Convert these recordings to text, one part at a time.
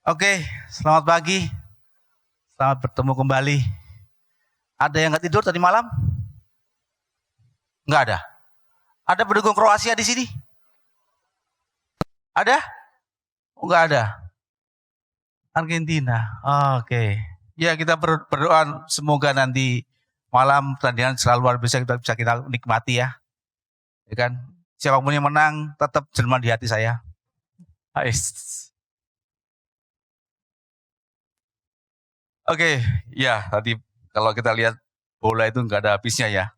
Oke, selamat pagi. Selamat bertemu kembali. Ada yang nggak tidur tadi malam? Nggak ada. Ada pendukung Kroasia di sini? Ada? Oh, nggak ada. Argentina. Oke. Ya, kita berdoa semoga nanti malam pertandingan selalu luar biasa bisa kita nikmati ya. Ya kan? Siapapun yang menang tetap Jerman di hati saya. Oke, ya tadi kalau kita lihat bola itu nggak ada habisnya ya.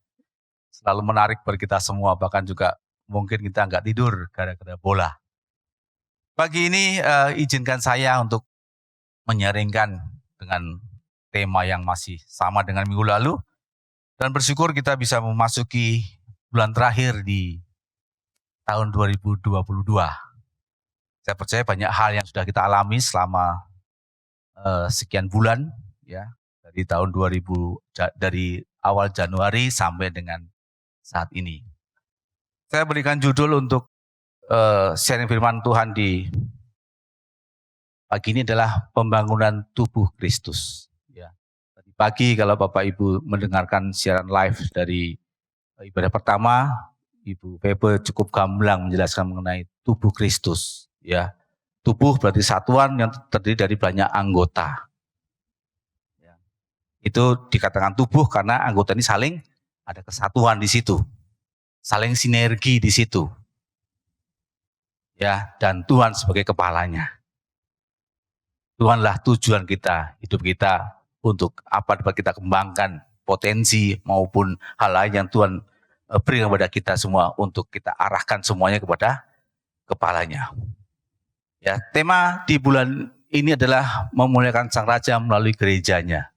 Selalu menarik bagi kita semua, bahkan juga mungkin kita nggak tidur gara-gara bola. Pagi ini izinkan saya untuk menyaringkan dengan tema yang masih sama dengan minggu lalu, dan bersyukur kita bisa memasuki bulan terakhir di tahun 2022. Saya percaya banyak hal yang sudah kita alami selama sekian bulan, ya, dari tahun 2000, dari awal Januari sampai dengan saat ini. Saya berikan judul untuk sharing firman Tuhan di pagi ini adalah pembangunan tubuh Kristus. Ya. Tadi pagi kalau Bapak Ibu mendengarkan siaran live dari ibadah pertama, Ibu Febe cukup gamblang menjelaskan mengenai tubuh Kristus. Ya. Tubuh berarti satuan yang terdiri dari banyak anggota. Ya. Itu dikatakan tubuh karena anggota ini saling ada kesatuan di situ, saling sinergi di situ. Ya, dan Tuhan sebagai kepalanya. Tuhanlah tujuan kita, hidup kita, untuk apa dapat kita kembangkan potensi maupun hal lain yang Tuhan beri kepada kita semua untuk kita arahkan semuanya kepada kepalanya. Ya, tema di bulan ini adalah memuliakan Sang Raja melalui gerejanya.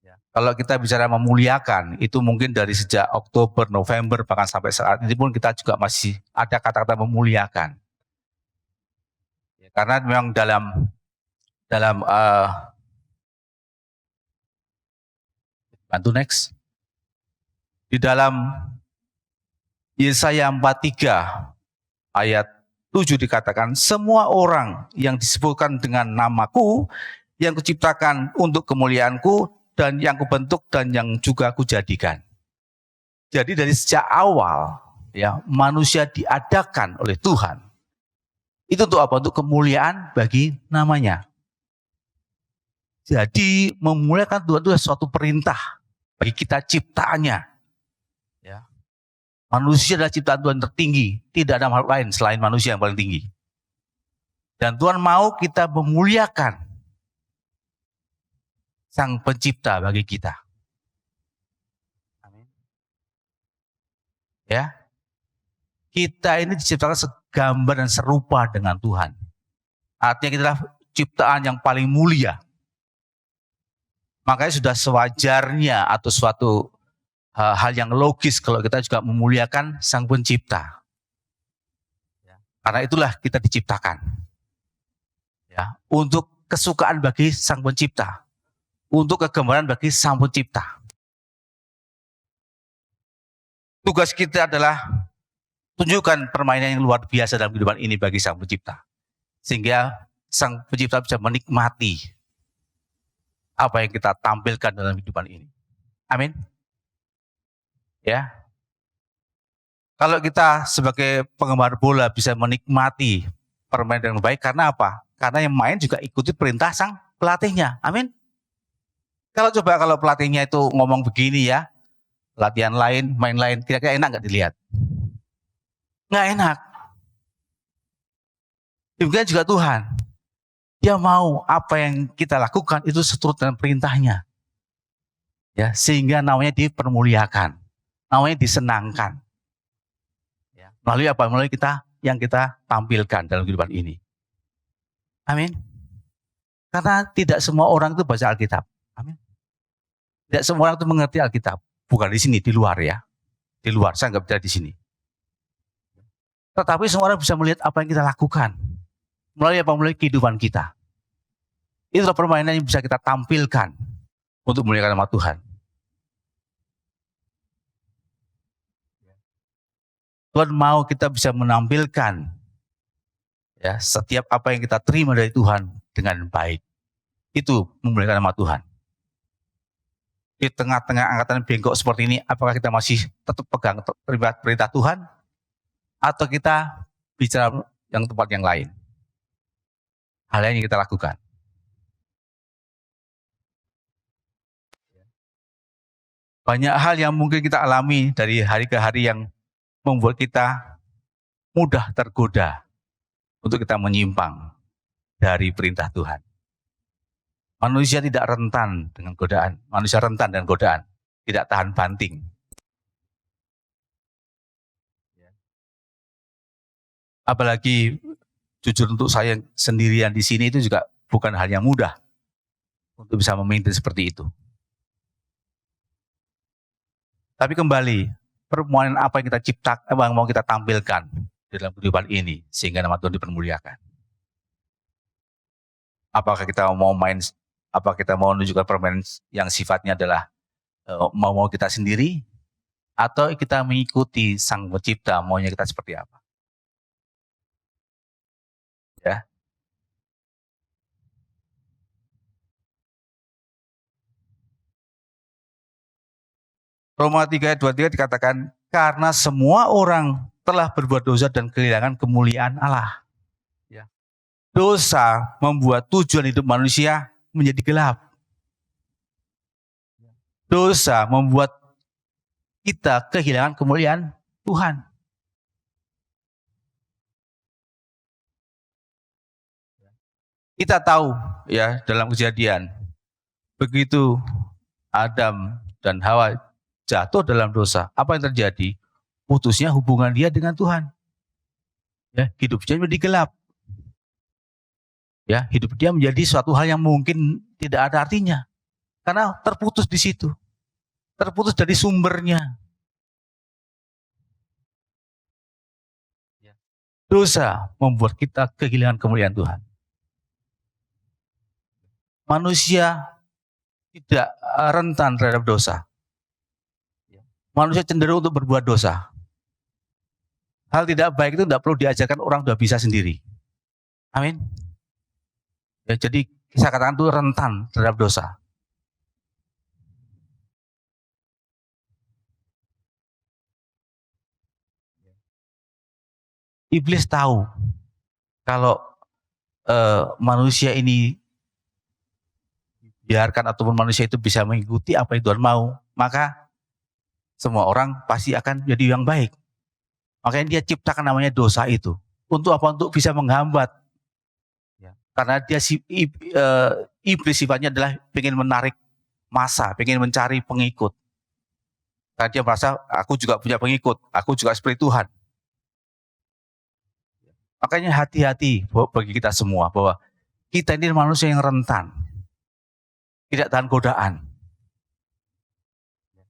Ya, kalau kita bicara memuliakan, itu mungkin dari sejak Oktober, November, bahkan sampai saat ini pun kita juga masih ada kata-kata memuliakan. Ya, karena memang dalam bantu next. Di dalam Yesaya 43 ayat 7 dikatakan, semua orang yang disebutkan dengan namaku, yang kuciptakan untuk kemuliaanku, dan yang kubentuk dan yang juga kujadikan. Jadi dari sejak awal, ya, manusia diadakan oleh Tuhan. Itu untuk apa? Untuk kemuliaan bagi namanya. Jadi memuliakan Tuhan itu suatu perintah bagi kita ciptaannya. Ya. Manusia adalah ciptaan Tuhan tertinggi. Tidak ada makhluk lain selain manusia yang paling tinggi. Dan Tuhan mau kita memuliakan Sang Pencipta bagi kita. Amin. Ya. Kita ini diciptakan segambar dan serupa dengan Tuhan. Artinya kita adalah ciptaan yang paling mulia. Makanya sudah sewajarnya atau suatu hal yang logis kalau kita juga memuliakan Sang Pencipta. Ya. Karena itulah kita diciptakan. Ya, untuk kesukaan bagi Sang Pencipta. Untuk kegambaran bagi Sang Pencipta. Tugas kita adalah tunjukkan permainan yang luar biasa dalam kehidupan ini bagi Sang Pencipta. Sehingga Sang Pencipta bisa menikmati apa yang kita tampilkan dalam kehidupan ini. Amin. Ya. Kalau kita sebagai penggemar bola bisa menikmati permainan yang baik, karena apa? Karena yang main juga ikuti perintah sang pelatihnya. Amin. Kalau pelatihnya itu ngomong begini ya, latihan lain, main lain, kira-kira enak nggak dilihat? Nggak enak. Demikian juga Tuhan. Dia mau apa yang kita lakukan itu seturut dengan perintahnya. Ya, sehingga namanya dipermuliakan, namanya disenangkan. Ya, melalui apa? Melalui kita yang kita tampilkan dalam kehidupan ini. Amin. Karena tidak semua orang itu baca Alkitab. Amin. Tidak semua orang itu mengerti Alkitab. Bukan di sini, di luar ya. Di luar, saya nggak bicara di sini. Tetapi semua orang bisa melihat apa yang kita lakukan. Melalui apa? Melalui kehidupan kita. Itulah permainan yang bisa kita tampilkan untuk memuliakan nama Tuhan. Tuhan mau kita bisa menampilkan Ya, setiap apa yang kita terima dari Tuhan dengan baik, itu memuliakan nama Tuhan. Di tengah-tengah angkatan bengkok seperti ini, apakah kita masih tetap pegang perintah Tuhan, atau kita bicara yang tempat yang lain? Hal yang kita lakukan. Banyak hal yang mungkin kita alami dari hari ke hari yang membuat kita mudah tergoda untuk kita menyimpang dari perintah Tuhan. Manusia tidak rentan dengan godaan. Manusia rentan dengan godaan. Tidak tahan banting. Apalagi jujur untuk saya sendirian di sini itu juga bukan hal yang mudah untuk bisa memimpin seperti itu. Tapi kembali, permohonan apa yang kita ciptakan, apa yang mau kita tampilkan dalam kehidupan ini sehingga nama Tuhan dipermuliakan. Apakah kita mau main, apa kita mau menunjukkan permainan yang sifatnya adalah mau kita sendiri, atau kita mengikuti Sang Pencipta maunya kita seperti apa? Ya. Roma 3 ayat 23 dikatakan, karena semua orang telah berbuat dosa dan kehilangan kemuliaan Allah. Ya. Dosa membuat tujuan hidup manusia menjadi gelap. Dosa membuat kita kehilangan kemuliaan Tuhan. Kita tahu ya dalam Kejadian, begitu Adam dan Hawa jatuh dalam dosa, apa yang terjadi? Putusnya hubungan dia dengan Tuhan. Ya, hidup dia menjadi gelap. Ya, hidup dia menjadi suatu hal yang mungkin tidak ada artinya. Karena terputus di situ. Terputus dari sumbernya. Dosa membuat kita kehilangan kemuliaan Tuhan. Manusia tidak rentan terhadap dosa. Manusia cenderung untuk berbuat dosa. Hal tidak baik itu tidak perlu diajarkan, orang sudah bisa sendiri. Amin. Ya, jadi saya katakan itu rentan terhadap dosa. Iblis tahu kalau manusia ini biarkan ataupun manusia itu bisa mengikuti apa yang Tuhan mau, maka semua orang pasti akan jadi yang baik. Makanya dia ciptakan namanya dosa itu. Untuk apa? Untuk bisa menghambat. Ya. Karena dia iblis sifatnya adalah ingin menarik massa, ingin mencari pengikut. Karena dia merasa aku juga punya pengikut, aku juga seperti Tuhan. Makanya hati-hati bagi kita semua bahwa kita ini manusia yang rentan, tidak tahan godaan.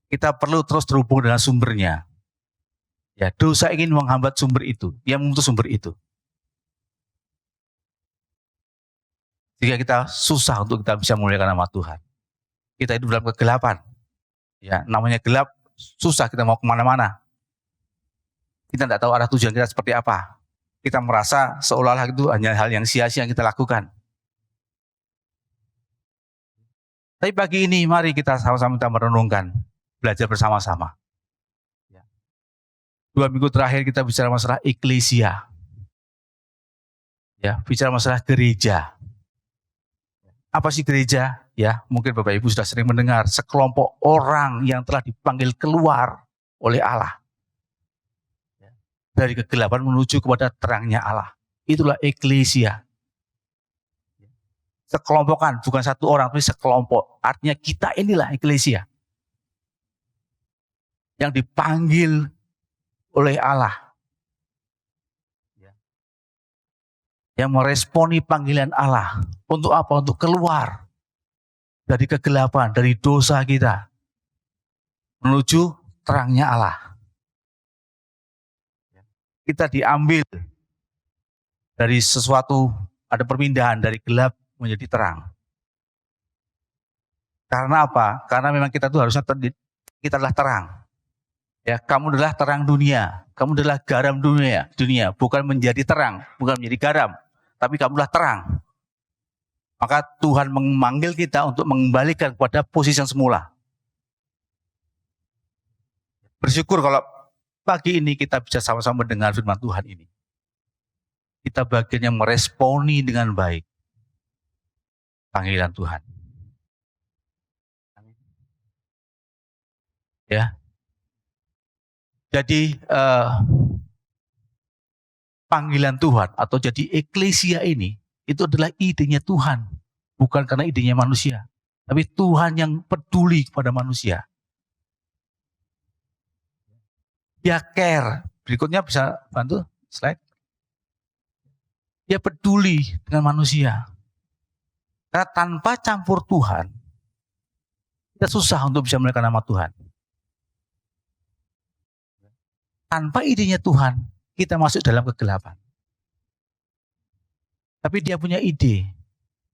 Kita perlu terus terhubung dengan sumbernya. Ya, dosa ingin menghambat sumber itu, dia memutus sumber itu. Jika kita susah untuk kita bisa memuliakan nama Tuhan. Kita hidup dalam kegelapan. Ya, namanya gelap, susah kita mau kemana-mana. Kita tidak tahu arah tujuan kita seperti apa. Kita merasa seolah-olah itu hanya hal yang sia-sia yang kita lakukan. Tapi pagi ini mari kita sama-sama merenungkan, belajar bersama-sama. 2 minggu terakhir kita bicara masalah eklesia. Ya, bicara masalah gereja. Apa sih gereja? Ya, mungkin Bapak Ibu sudah sering mendengar sekelompok orang yang telah dipanggil keluar oleh Allah. Dari kegelapan menuju kepada terangnya Allah. Itulah eklesia. Sekelompokan, bukan satu orang, tapi sekelompok. Artinya kita inilah eklesia. Yang dipanggil oleh Allah. Yang meresponi panggilan Allah. Untuk apa? Untuk keluar dari kegelapan, dari dosa kita. Menuju terangnya Allah. Kita diambil dari sesuatu, ada perpindahan dari gelap menjadi terang. Karena apa? Karena memang kita tuh harusnya kita adalah terang. Ya, kamu adalah terang dunia, kamu adalah garam dunia, bukan menjadi terang, bukan menjadi garam. tapi kamulah terang. Maka Tuhan memanggil kita untuk mengembalikan kepada posisi yang semula. Bersyukur kalau pagi ini kita bisa sama-sama mendengar firman Tuhan ini. Kita bagian yang meresponi dengan baik panggilan Tuhan. Ya. Jadi panggilan Tuhan atau jadi eklesia ini itu adalah idenya Tuhan, bukan karena idenya manusia. Tapi Tuhan yang peduli kepada manusia. Dia care. Berikutnya bisa bantu slide. Dia peduli dengan manusia. Karena tanpa campur Tuhan, kita susah untuk bisa melihat nama Tuhan. Tanpa idenya Tuhan, kita masuk dalam kegelapan. Tapi dia punya ide.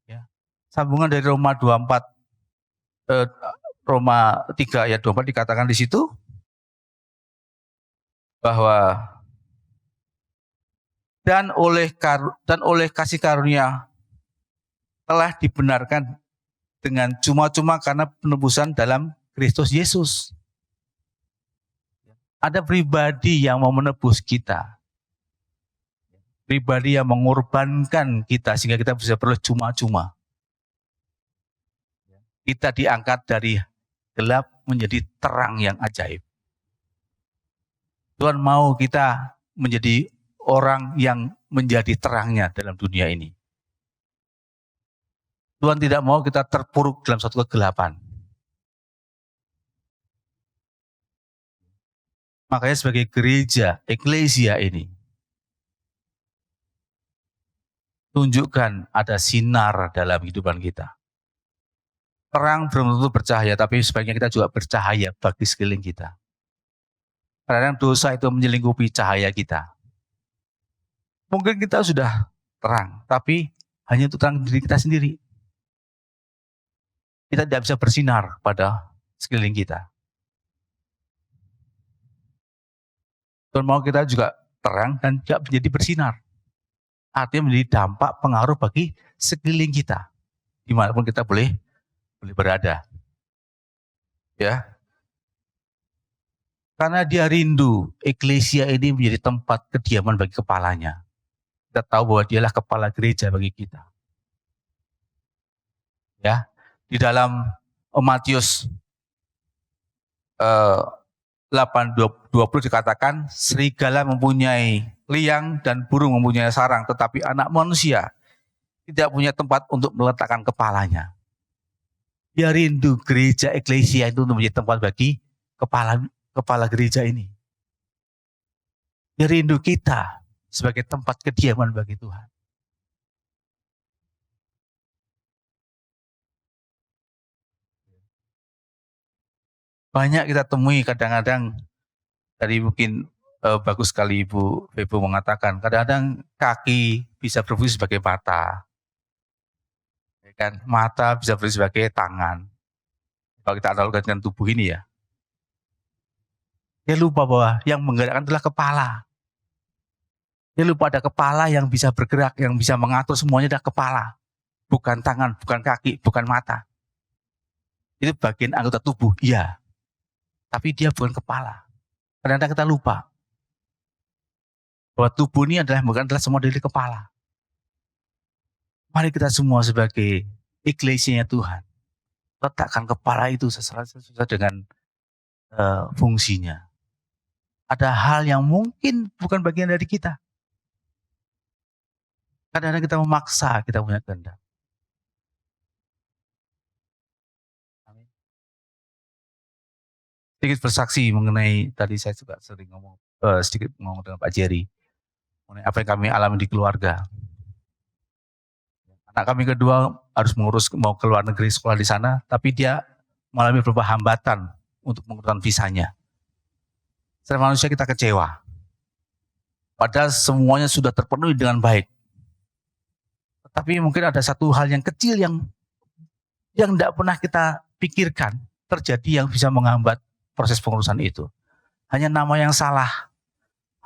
Ya. Sambungan dari Roma 24, Roma 3 ayat 24 dikatakan di situ bahwa dan oleh kasih karunia telah dibenarkan dengan cuma-cuma karena penebusan dalam Kristus Yesus. Ada pribadi yang mau menebus kita. Pribadi yang mengorbankan kita sehingga kita bisa beroleh cuma-cuma. Kita diangkat dari gelap menjadi terang yang ajaib. Tuhan mau kita menjadi orang yang menjadi terangnya dalam dunia ini. Tuhan tidak mau kita terpuruk dalam suatu kegelapan. Makanya sebagai gereja, eklesia ini, tunjukkan ada sinar dalam kehidupan kita. Terang belum tentu bercahaya, tapi sebaiknya kita juga bercahaya bagi sekeliling kita. Karena dosa itu menyelingkupi cahaya kita. Mungkin kita sudah terang, tapi hanya untuk terang diri kita sendiri. Kita tidak bisa bersinar pada sekeliling kita. Tuhan mau kita juga terang dan juga menjadi bersinar. Artinya menjadi dampak pengaruh bagi sekeliling kita. Dimanapun kita boleh berada. Ya. Karena dia rindu eklesia ini menjadi tempat kediaman bagi kepalanya. Kita tahu bahwa dialah kepala gereja bagi kita. Ya. Di dalam Matius 8:20 dikatakan, serigala mempunyai liang dan burung mempunyai sarang, tetapi anak manusia tidak punya tempat untuk meletakkan kepalanya. Dia rindu gereja eklesia itu untuk menjadi tempat bagi kepala gereja ini. Dia rindu kita sebagai tempat kediaman bagi Tuhan. Banyak kita temui kadang-kadang, tadi mungkin bagus sekali Ibu Bebo mengatakan, kadang-kadang kaki bisa berfungsi sebagai mata. Ya kan? Mata bisa berfungsi sebagai tangan. Kalau kita analogikan dengan tubuh ini ya. Dia lupa bahwa yang menggerakkan adalah kepala. Dia lupa ada kepala yang bisa bergerak, yang bisa mengatur semuanya adalah kepala. Bukan tangan, bukan kaki, bukan mata. Itu bagian anggota tubuh, iya. Tapi dia bukan kepala. Kadang-kadang kita lupa bahwa tubuh ini bukan semua dari kepala. Mari kita semua sebagai eklesianya Tuhan, letakkan kepala itu sesuai dengan fungsinya. Ada hal yang mungkin bukan bagian dari kita. Kadang-kadang kita memaksa kita punya kehendak. Sedikit bersaksi mengenai, tadi saya juga sering sedikit ngomong dengan Pak Jerry, mengenai apa yang kami alami di keluarga. Anak kami kedua harus mau ke luar negeri sekolah di sana, tapi dia mengalami beberapa hambatan untuk menguruskan visanya. Secara manusia kita kecewa. Padahal semuanya sudah terpenuhi dengan baik. Tapi mungkin ada satu hal yang kecil yang tidak pernah kita pikirkan terjadi yang bisa menghambat proses pengurusan itu. Hanya nama yang salah,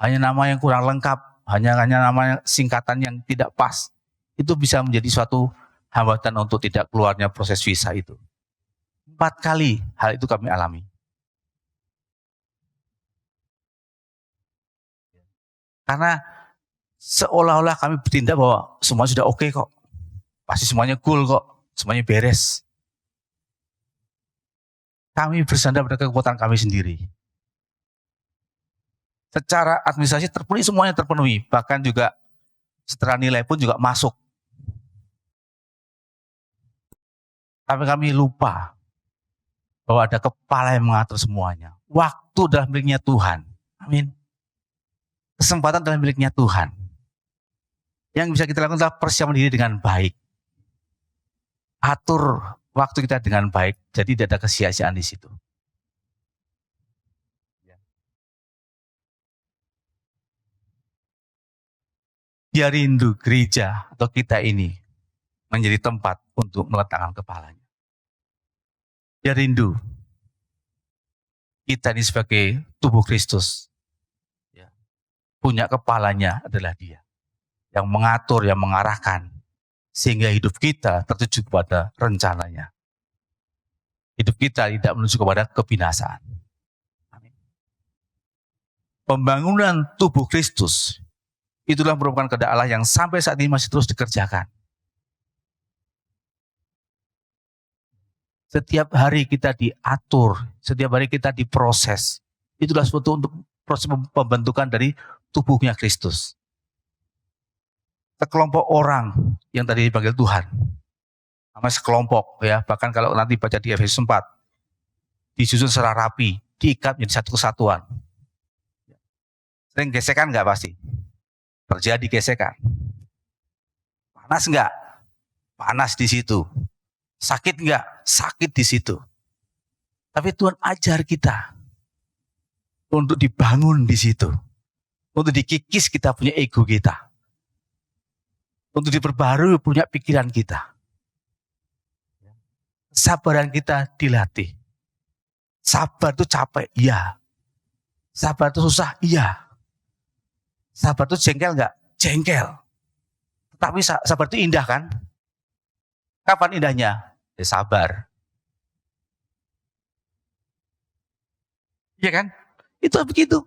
hanya nama yang kurang lengkap, hanya nama singkatan yang tidak pas. itu bisa menjadi suatu hambatan untuk tidak keluarnya proses visa itu. 4 kali hal itu kami alami. Karena seolah-olah kami bertindak bahwa semua sudah oke kok. Pasti semuanya cool kok, semuanya beres. Kami bersandar pada kekuatan kami sendiri. Secara administrasi terpenuhi, semuanya terpenuhi. Bahkan juga setelah nilai pun juga masuk. Tapi kami lupa bahwa ada kepala yang mengatur semuanya. Waktu adalah miliknya Tuhan. Amin. Kesempatan adalah miliknya Tuhan. Yang bisa kita lakukan adalah persiapan diri dengan baik. Atur waktu kita dengan baik, jadi tidak ada kesia-siaan di situ. Dia rindu gereja atau kita ini menjadi tempat untuk meletakkan kepalanya. Dia rindu kita ini sebagai tubuh Kristus. Punya kepalanya adalah Dia. Yang mengatur, yang mengarahkan. Sehingga hidup kita tertuju kepada rencananya. Hidup kita tidak menuju kepada kebinasaan. Amin. Pembangunan tubuh Kristus itulah merupakan kehendak Allah yang sampai saat ini masih terus dikerjakan. Setiap hari kita diatur, setiap hari kita diproses. Itulah suatu untuk proses pembentukan dari tubuhnya Kristus. Sekelompok orang yang tadi dipanggil Tuhan, namanya sekelompok ya, bahkan kalau nanti baca di Efesus 4, disusun secara rapi, diikat menjadi satu kesatuan. Sering gesekan nggak pasti? Terjadi gesekan. Panas nggak? Panas di situ. Sakit nggak? Sakit di situ. Tapi Tuhan ajar kita untuk dibangun di situ. Untuk dikikis kita punya ego kita. Untuk diperbarui punya pikiran kita. Sabaran kita dilatih. Sabar itu capek, iya. Sabar itu susah, iya. Sabar itu jengkel enggak? Jengkel. Tapi sabar itu indah kan? Kapan indahnya? Ya sabar. Iya kan? Itu begitu.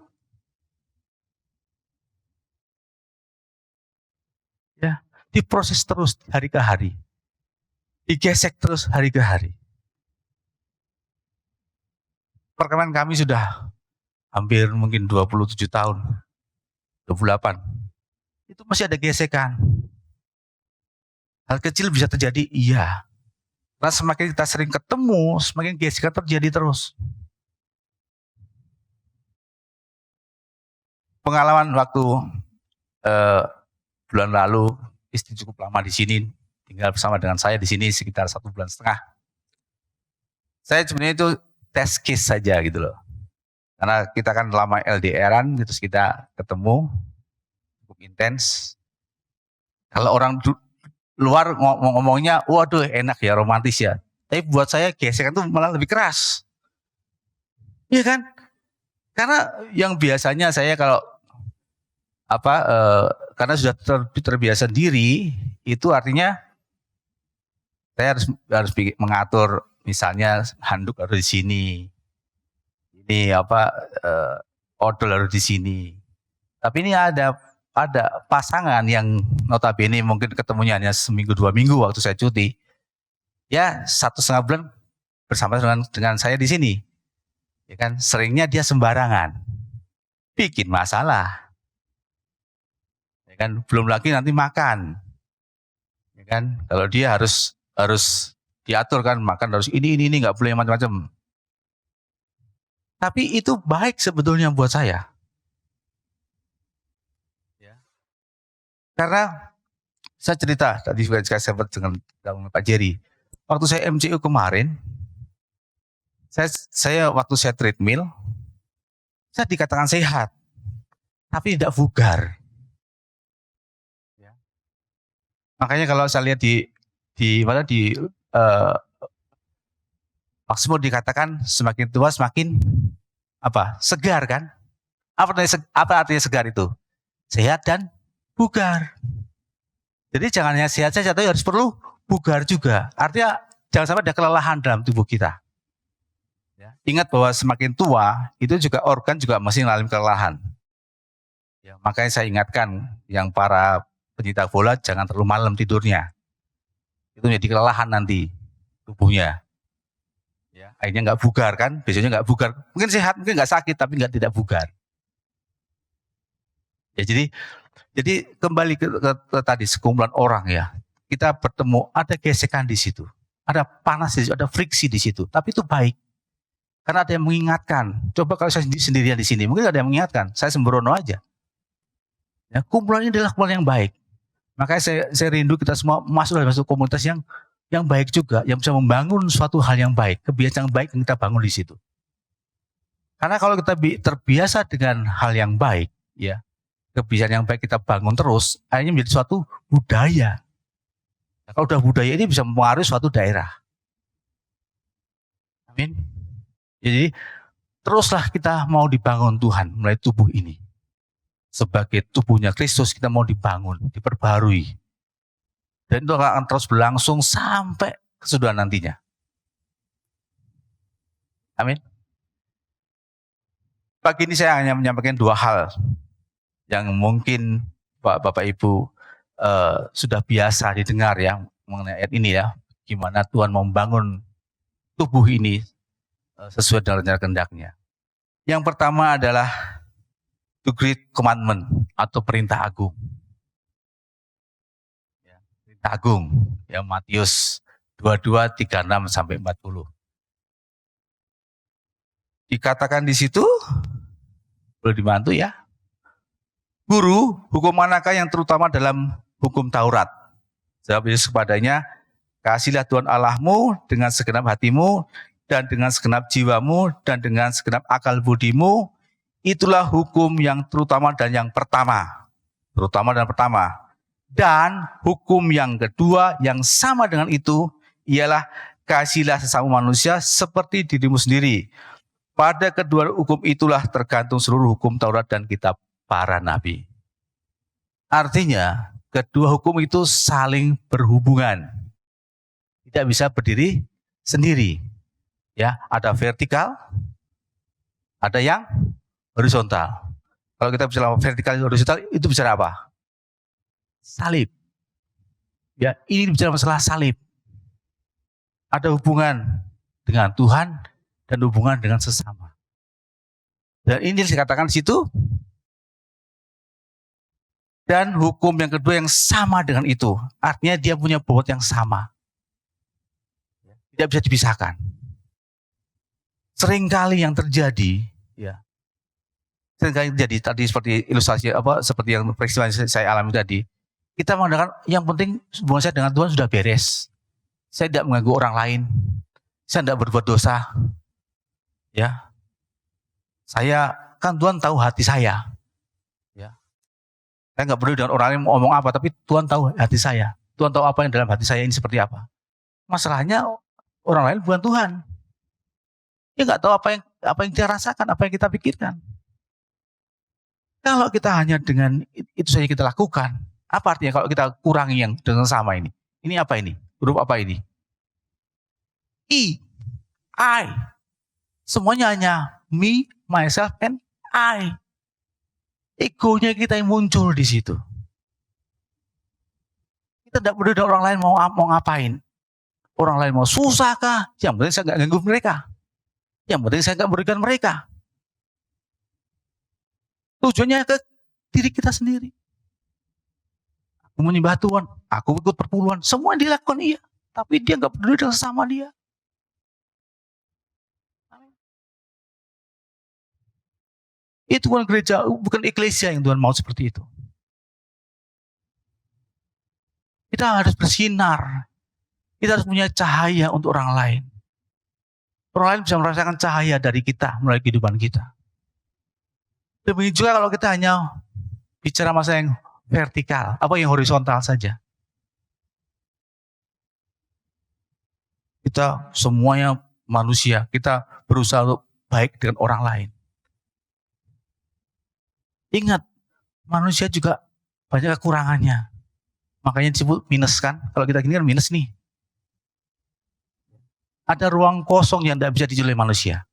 Ya, diproses terus hari ke hari. Digesek terus hari ke hari. Perkawinan kami sudah hampir mungkin 27 tahun. 28. Itu masih ada gesekan. Hal kecil bisa terjadi, iya. Karena semakin kita sering ketemu, semakin gesekan terjadi terus. Pengalaman waktu bulan lalu, istri cukup lama di sini, tinggal bersama dengan saya di sini sekitar 1,5 bulan. Saya sebenarnya itu test case saja gitu loh. Karena kita kan lama LDR-an, terus kita ketemu, cukup intens. Kalau orang luar ngomongnya, waduh enak ya, romantis ya. Tapi buat saya gesekan itu malah lebih keras. Iya kan? Karena yang biasanya saya kalau karena sudah terbiasa diri, itu artinya saya harus mengatur, misalnya handuk harus di sini. Ini odol harus di sini. Tapi ini ada pasangan yang notabene mungkin ketemunya hanya seminggu 2 minggu waktu saya cuti. Ya 1,5 bulan bersama dengan saya di sini. Ya kan, seringnya dia sembarangan. Bikin masalah. Ya kan, belum lagi nanti makan. Ya kan, kalau dia harus diatur kan, makan harus ini nggak boleh macam-macam. Tapi itu baik sebetulnya buat saya. Ya. Karena saya cerita tadi juga saya sempat dengan Pak Jerry. Waktu saya MCU kemarin, saya waktu saya treadmill, saya dikatakan sehat, tapi tidak bugar. Ya. Makanya kalau saya lihat di Maksimo dikatakan semakin tua semakin segar kan? Apa artinya segar itu? Sehat dan bugar. Jadi jangan hanya sehat saja, tapi harus perlu bugar juga. Artinya jangan sampai ada kelelahan dalam tubuh kita. Ya. Ingat bahwa semakin tua, itu juga organ juga masih mengalami kelelahan. Ya, makanya saya ingatkan yang para pencinta bola jangan terlalu malam tidurnya. Itu menjadi kelelahan nanti tubuhnya. Ya, akhirnya nggak bugar kan, biasanya nggak bugar. Mungkin sehat, mungkin nggak sakit, tapi tidak bugar. Ya, jadi kembali ke tadi sekumpulan orang ya. Kita bertemu, ada gesekan di situ. Ada panas di situ, ada friksi di situ. Tapi itu baik. Karena ada yang mengingatkan. Coba kalau saya sendirian di sini, mungkin ada yang mengingatkan. Saya sembrono aja. Ya, kumpulan ini adalah kumpulan yang baik. Makanya saya rindu kita semua masuk komunitas yang baik juga, yang bisa membangun suatu hal yang baik, kebiasaan yang baik yang kita bangun di situ. Karena kalau kita terbiasa dengan hal yang baik, ya, kebiasaan yang baik kita bangun terus, akhirnya menjadi suatu budaya. Nah, kalau udah budaya ini bisa mempengaruhi suatu daerah. Amin. Jadi teruslah kita mau dibangun Tuhan melalui tubuh ini. Sebagai tubuhnya Kristus kita mau dibangun, diperbarui. Dan itu akan terus berlangsung sampai kesudahan nantinya. Amin. Pagi ini saya hanya menyampaikan dua hal yang mungkin Bapak Ibu sudah biasa didengar ya mengenai ayat ini ya. Gimana Tuhan membangun tubuh ini sesuai dengan rencana kehendaknya. Yang pertama adalah the great commandment atau perintah agung. Ya, perintah agung ya Matius 22, 36 sampai 40. Dikatakan di situ, boleh dibantu ya. Guru, hukum manakah yang terutama dalam hukum Taurat? Jawab Yesus kepadanya, kasihlah Tuhan Allahmu dengan segenap hatimu, dan dengan segenap jiwamu, dan dengan segenap akal budimu. Itulah hukum yang terutama dan yang pertama. Terutama dan pertama. Dan hukum yang kedua yang sama dengan itu, ialah kasihlah sesama manusia seperti dirimu sendiri. Pada kedua hukum itulah tergantung seluruh hukum Taurat dan kitab para nabi. Artinya, kedua hukum itu saling berhubungan. Tidak bisa berdiri sendiri. Ya, ada vertikal, ada yang horizontal. Kalau kita bicara vertikal dan horizontal, itu bicara apa? Salib. Ya, ini bicara masalah salib. Ada hubungan dengan Tuhan dan hubungan dengan sesama. Dan ini dikatakan di situ. Dan hukum yang kedua yang sama dengan itu. Artinya dia punya bobot yang sama. Tidak bisa dipisahkan. Seringkali yang terjadi, ya. Seringkali terjadi tadi seperti ilustrasi seperti yang peristiwa yang saya alami tadi. Kita mengatakan yang penting hubungan saya dengan Tuhan sudah beres. Saya tidak mengganggu orang lain. Saya tidak berbuat dosa. Ya. Saya kan Tuhan tahu hati saya. Ya. Saya nggak peduli dengan orang lain mau ngomong apa, tapi Tuhan tahu hati saya. Tuhan tahu apa yang dalam hati saya ini seperti apa. Masalahnya orang lain bukan Tuhan. Dia nggak tahu apa yang dia rasakan, apa yang kita pikirkan. Kalau kita hanya dengan itu saja kita lakukan, apa artinya kalau kita kurangi yang dengan sama ini? Ini apa ini? Huruf apa ini? I. Semuanya hanya me, myself, and I. Egonya kita yang muncul di situ. Kita tidak peduli orang lain mau ngapain. Orang lain mau susah kah? Yang penting saya nggak ganggu mereka. Yang penting saya nggak merugikan mereka. Tujuannya ke diri kita sendiri. Aku menyembah Tuhan, aku ikut perpuluhan, semua yang dilakukan iya. Tapi dia nggak peduli dengan sesama dia. Itu bukan gereja, bukan eklesia yang Tuhan mau seperti itu. Kita harus bersinar. Kita harus punya cahaya untuk orang lain. Orang lain bisa merasakan cahaya dari kita melalui kehidupan kita. Demikian juga kalau kita hanya bicara masalah yang vertikal, apa yang horizontal saja. Kita semuanya manusia, kita berusaha untuk baik dengan orang lain. Ingat, manusia juga banyak kekurangannya. Makanya disebut minus kan. Kalau kita gini kan minus nih. Ada ruang kosong yang tidak bisa diisi oleh manusia.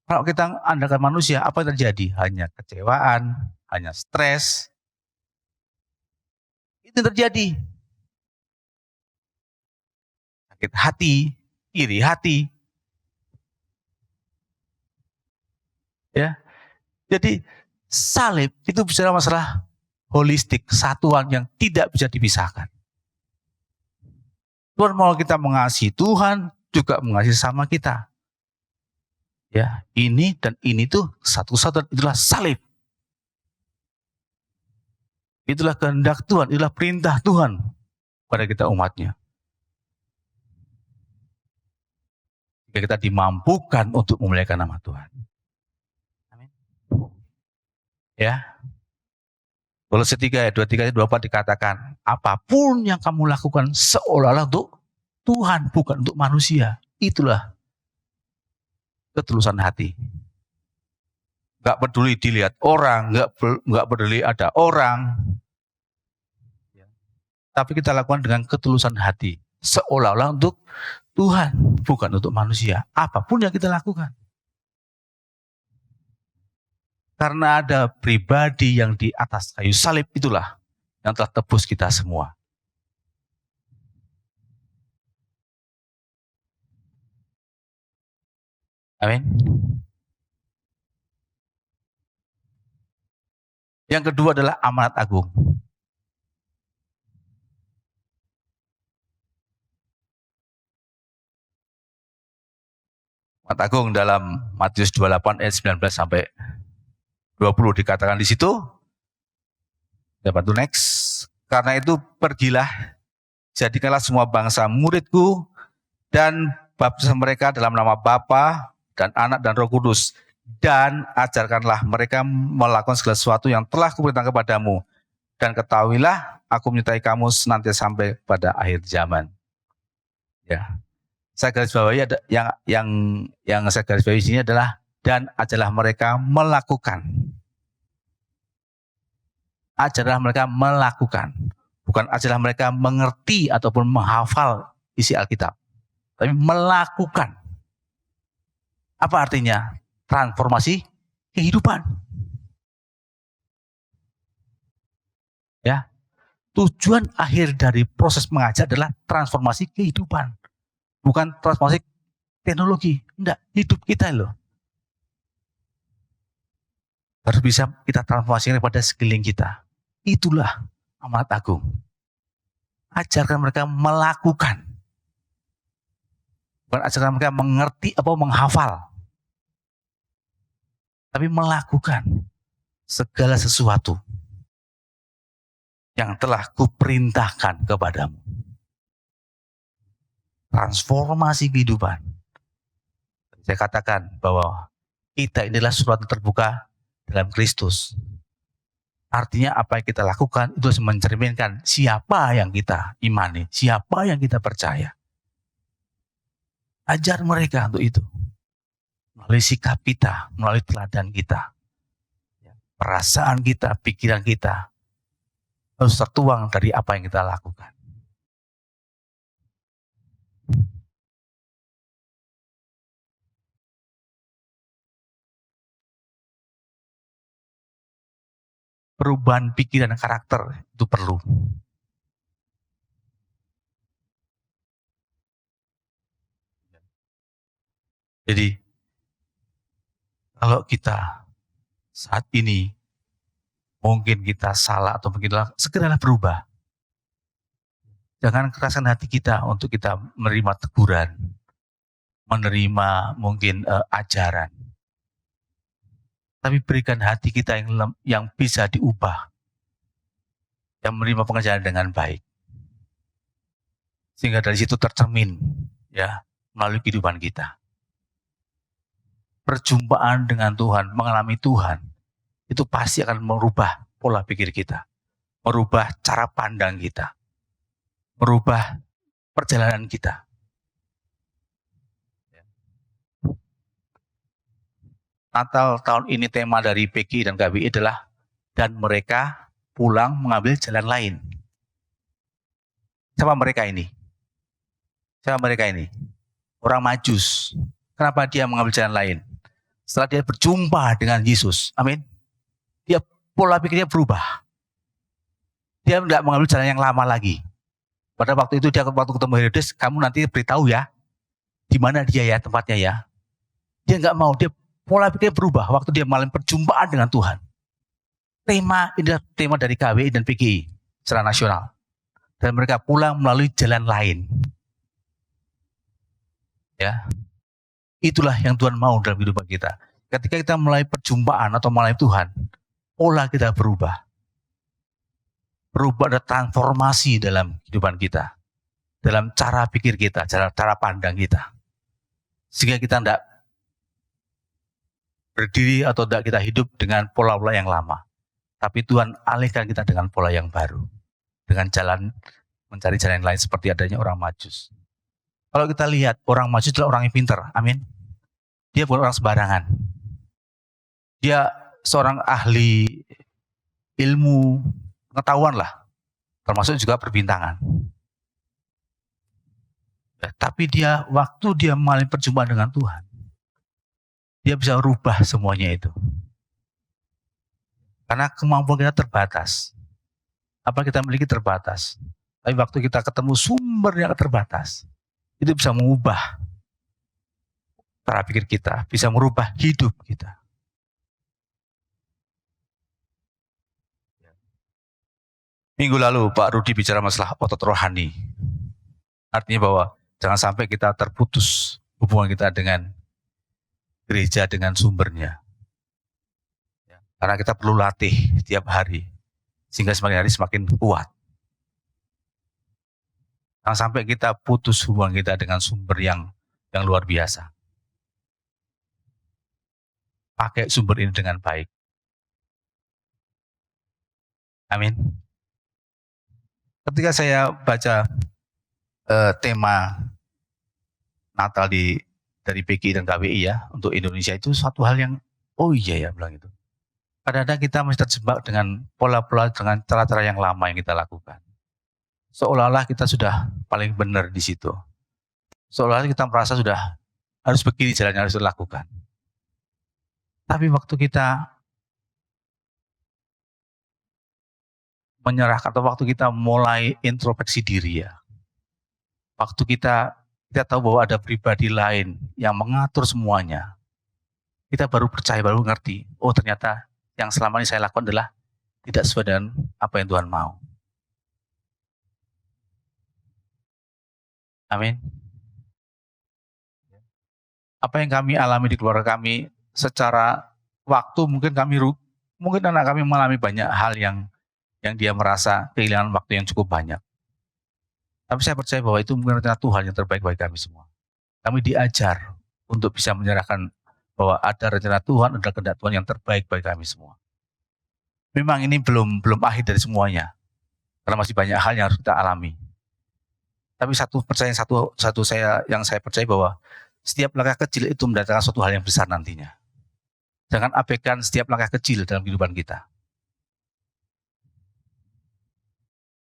Kalau kita andalkan manusia, apa yang terjadi? Hanya kecewaan, hanya stres. Itu yang terjadi. Sakit hati, iri hati. Ya. Jadi salib itu bicara masalah holistik, kesatuan yang tidak bisa dipisahkan. Tuhan mau kita mengasihi Tuhan, juga mengasihi sama kita. Ya, ini dan ini tuh satu-satu, itulah salib. Itulah kehendak Tuhan, itulah perintah Tuhan pada kita umatnya. Jika kita dimampukan untuk memuliakan nama Tuhan. Amin. Ya. Kolose 3 ayat 23 24 dikatakan, apapun yang kamu lakukan seolah-olah untuk Tuhan, bukan untuk manusia. Itulah ketulusan hati. Gak peduli dilihat orang, gak peduli ada orang. Tapi kita lakukan dengan ketulusan hati. Seolah-olah untuk Tuhan, bukan untuk manusia. Apapun yang kita lakukan. Karena ada pribadi yang di atas kayu salib, itulah yang telah tebus kita semua. Amin. Yang kedua adalah amanat agung. Amanat agung dalam Matius 28 ayat 19 sampai 20 dikatakan di situ. Dapat to next. Karena itu pergilah, jadikanlah semua bangsa muridku dan baptislah mereka dalam nama Bapa dan Anak dan Roh Kudus, dan ajarkanlah mereka melakukan segala sesuatu yang telah kuperintahkan kepadamu, dan ketahuilah aku menyertai kamu senantiasa sampai pada akhir zaman. Ya, saya garis bawahi ada yang saya garis bawahi di sini adalah dan ajarlah mereka melakukan. Ajarlah mereka melakukan, bukan ajarlah mereka mengerti ataupun menghafal isi Alkitab, tapi melakukan. Apa artinya? Transformasi kehidupan. Ya, tujuan akhir dari proses mengajar adalah transformasi kehidupan, bukan transformasi teknologi. Enggak, hidup kita loh. Harus bisa kita transformasikan kepada sekeliling kita. Itulah amanat agung. Ajarkan mereka melakukan. Bukan ajarkan mereka mengerti atau menghafal. Tapi melakukan segala sesuatu yang telah kuperintahkan kepadamu. Transformasi kehidupan. Saya katakan bahwa kita inilah surat terbuka dalam Kristus. Artinya apa yang kita lakukan itu harus mencerminkan siapa yang kita imani, siapa yang kita percaya. Ajar mereka untuk itu. Melalui sikap kita, melalui teladan kita. Perasaan kita, pikiran kita harus tertuang dari apa yang kita lakukan. Perubahan pikiran dan karakter itu perlu. Jadi, kalau kita saat ini mungkin kita salah atau mungkin segeralah berubah. Jangan keraskan hati kita untuk kita menerima teguran, menerima mungkin ajaran. Tapi berikan hati kita yang bisa diubah, yang menerima pengajaran dengan baik. Sehingga dari situ tercermin ya melalui kehidupan kita. Perjumpaan dengan Tuhan, mengalami Tuhan, itu pasti akan merubah pola pikir kita, merubah cara pandang kita, merubah perjalanan kita. Natal tahun ini tema dari PGI dan KBI adalah dan mereka pulang mengambil jalan lain. Siapa mereka ini? Siapa mereka ini? Orang Majus. Kenapa dia mengambil jalan lain? Setelah dia berjumpa dengan Yesus, amin. Dia pola pikirnya berubah. Dia tidak mengambil jalan yang lama lagi. Pada waktu itu dia waktu ketemu Herodes, kamu nanti beritahu ya, di mana dia ya tempatnya ya. Dia nggak mau, dia pola pikirnya berubah waktu dia mengalami perjumpaan dengan Tuhan. Tema ini adalah tema dari KWI dan PGI secara nasional. Dan mereka pulang melalui jalan lain. Ya, itulah yang Tuhan mau dalam kehidupan kita. Ketika kita mulai perjumpaan atau mulai Tuhan, pola kita berubah. Berubah, ada transformasi dalam kehidupan kita. Dalam cara pikir kita, cara pandang kita. Sehingga kita tidak berdiri atau tidak kita hidup dengan pola-pola yang lama. Tapi Tuhan alihkan kita dengan pola yang baru. Dengan jalan, mencari jalan lain seperti adanya orang Majus. Kalau kita lihat, orang Majus adalah orang yang pintar, amin. Dia bukan orang sembarangan. Dia seorang ahli ilmu pengetahuan lah, termasuk juga perbintangan. Tapi dia, waktu dia mengalami perjumpaan dengan Tuhan, dia bisa rubah semuanya itu. Karena kemampuan kita terbatas. Apa kita miliki terbatas. Tapi waktu kita ketemu sumber yang terbatas, itu bisa mengubah cara pikir kita, bisa merubah hidup kita. Minggu lalu Pak Rudi bicara masalah otot rohani. Artinya bahwa jangan sampai kita terputus hubungan kita dengan gereja, dengan sumbernya. Karena kita perlu latih setiap hari, sehingga semakin hari semakin kuat. Jangan sampai kita putus hubungan kita dengan sumber yang luar biasa. Pakai sumber ini dengan baik. Amin. Ketika saya baca tema Natal dari PGI dan KBI ya untuk Indonesia, itu suatu hal yang oh iya ya bilang itu. Kadang-kadang kita masih terjebak dengan pola-pola, dengan cara-cara yang lama yang kita lakukan. Seolah-olah kita sudah paling benar di situ. Seolah-olah kita merasa sudah harus begini jalan yang harus dilakukan. Tapi waktu kita menyerahkan atau waktu kita mulai introspeksi diri ya, waktu kita tahu bahwa ada pribadi lain yang mengatur semuanya, kita baru percaya, baru ngerti, oh ternyata yang selama ini saya lakukan adalah tidak sesuai dengan apa yang Tuhan mau. Amin. Apa yang kami alami di keluarga kami secara waktu, mungkin anak kami mengalami banyak hal yang dia merasa kehilangan waktu yang cukup banyak. Tapi saya percaya bahwa itu mungkin rencana Tuhan yang terbaik bagi kami semua. Kami diajar untuk bisa menyerahkan bahwa ada rencana Tuhan, ada kehendak Tuhan yang terbaik bagi kami semua. Memang ini belum akhir dari semuanya, karena masih banyak hal yang harus kita alami. Tapi yang saya percaya bahwa setiap langkah kecil itu mendatangkan suatu hal yang besar nantinya. Jangan abaikan setiap langkah kecil dalam kehidupan kita.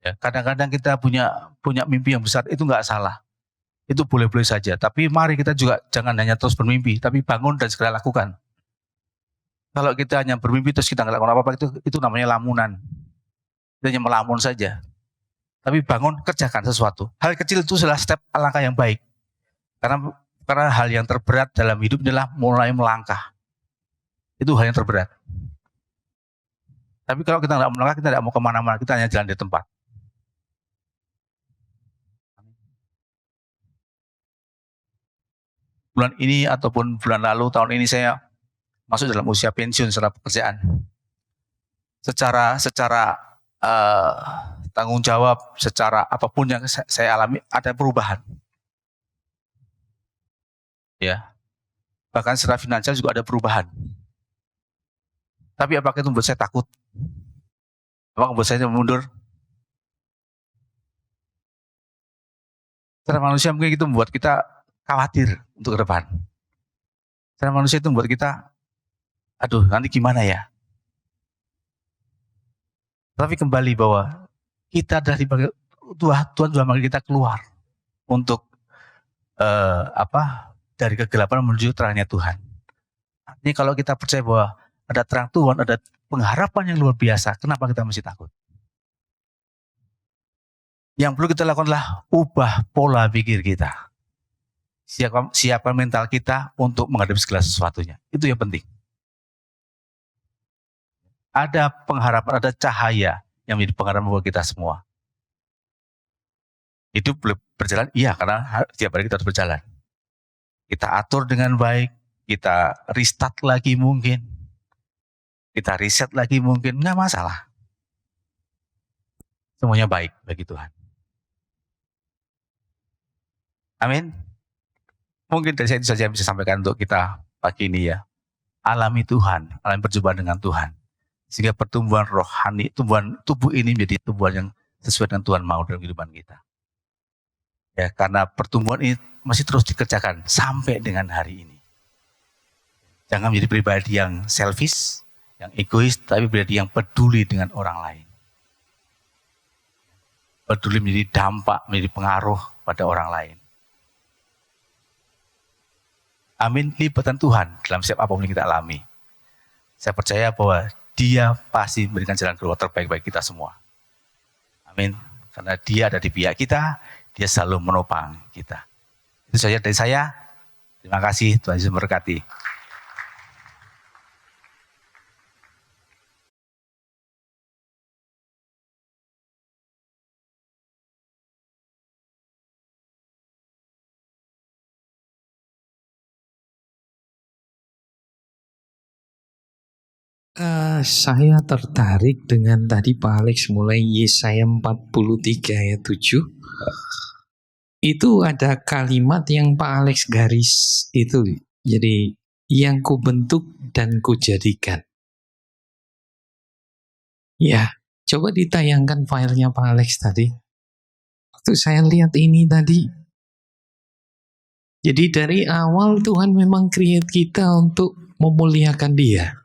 Ya, kadang-kadang kita punya mimpi yang besar, itu nggak salah. Itu boleh-boleh saja. Tapi mari kita juga jangan hanya terus bermimpi, tapi bangun dan segera lakukan. Kalau kita hanya bermimpi terus kita nggak lakukan apa-apa, itu namanya lamunan. Kita hanya melamun saja. Tapi bangun, kerjakan sesuatu. Hal kecil itu adalah step langkah yang baik. Karena hal yang terberat dalam hidup adalah mulai melangkah. Itu hal yang terberat. Tapi kalau kita nggak melangkah, kita tidak mau kemana-mana, kita hanya jalan di tempat. Bulan ini ataupun bulan lalu, tahun ini saya masuk dalam usia pensiun secara pekerjaan. Secara tanggung jawab, secara apapun yang saya alami, ada perubahan. Ya, bahkan secara finansial juga ada perubahan. Tapi apakah itu membuat saya takut? Apakah membuat saya mundur? Secara manusia mungkin itu membuat kita khawatir untuk ke depan. Secara manusia itu membuat kita aduh nanti gimana ya. Tapi kembali bahwa kita dari Tuhan sudah manggil kita keluar untuk dari kegelapan menuju terangnya Tuhan. Ini kalau kita percaya bahwa ada terang Tuhan, ada pengharapan yang luar biasa, kenapa kita mesti takut? Yang perlu kita lakukan adalah ubah pola pikir kita. Siapkan mental kita untuk menghadapi segala sesuatunya. Itu yang penting. Ada pengharapan, ada cahaya yang menjadi pengharapan buat kita semua. Hidup berjalan, iya, karena setiap hari kita harus berjalan. Kita atur dengan baik, kita restart lagi mungkin, kita reset lagi mungkin, nggak masalah. Semuanya baik bagi Tuhan. Amin. Mungkin dari saya itu saja yang bisa sampaikan untuk kita pagi ini ya. Alami Tuhan, alami perjumpaan dengan Tuhan. Sehingga pertumbuhan rohani, tubuh ini menjadi tumbuhan yang sesuai dengan Tuhan mau dalam kehidupan kita. Ya, karena pertumbuhan ini masih terus dikerjakan sampai dengan hari ini. Jangan menjadi pribadi yang selfish, yang egois, tapi pribadi yang peduli dengan orang lain. Peduli menjadi dampak, menjadi pengaruh pada orang lain. Amin, lipatan Tuhan dalam setiap apapun yang kita alami. Saya percaya bahwa Dia pasti memberikan jalan keluar terbaik bagi kita semua. Amin, karena Dia ada di pihak kita, Dia selalu menopang kita. Itu saja dari saya. Terima kasih, Tuhan Yesus memberkati. Saya tertarik dengan tadi Pak Alex mulai Yesaya 43 ayat 7. Itu ada kalimat yang Pak Alex garis itu. Jadi yang ku bentuk dan ku jadikan. Ya, coba ditayangkan filenya Pak Alex tadi. Waktu saya lihat ini tadi. Jadi dari awal Tuhan memang create kita untuk memuliakan Dia.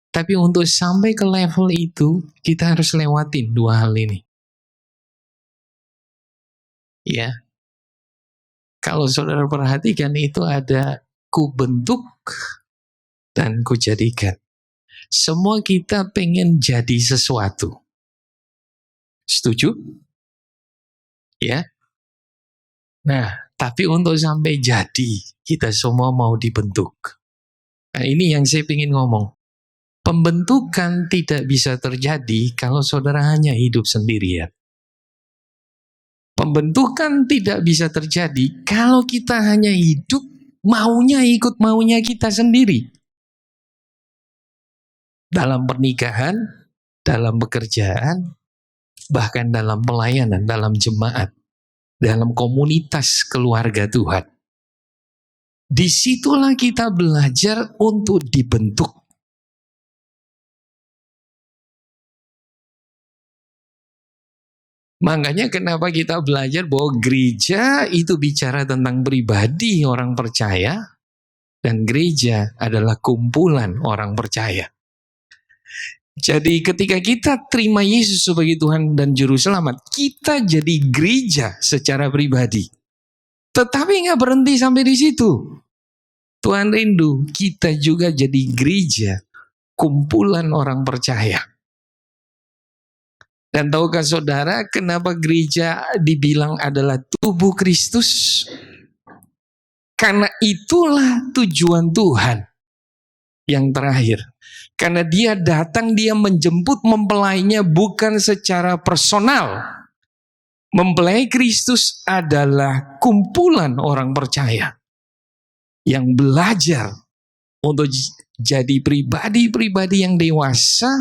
Tapi untuk sampai ke level itu, kita harus lewatin dua hal ini. Ya. Kalau saudara perhatikan itu ada ku bentuk dan ku jadikan. Semua kita pengen jadi sesuatu. Setuju? Ya. Nah, tapi untuk sampai jadi, kita semua mau dibentuk. Nah, ini yang saya ingin ngomong. Pembentukan tidak bisa terjadi kalau saudara hanya hidup sendirian. Pembentukan tidak bisa terjadi kalau kita hanya hidup maunya ikut maunya kita sendiri. Dalam pernikahan, dalam pekerjaan, bahkan dalam pelayanan, dalam jemaat, dalam komunitas keluarga Tuhan. Disitulah kita belajar untuk dibentuk. Makanya kenapa kita belajar bahwa gereja itu bicara tentang pribadi orang percaya dan gereja adalah kumpulan orang percaya. Jadi ketika kita terima Yesus sebagai Tuhan dan Juru Selamat, kita jadi gereja secara pribadi. Tetapi nggak berhenti sampai di situ. Tuhan rindu kita juga jadi gereja, kumpulan orang percaya. Dan tahukah saudara kenapa gereja dibilang adalah tubuh Kristus? Karena itulah tujuan Tuhan yang terakhir. Karena Dia datang, Dia menjemput mempelainya bukan secara personal. Mempelai Kristus adalah kumpulan orang percaya yang belajar untuk jadi pribadi-pribadi yang dewasa,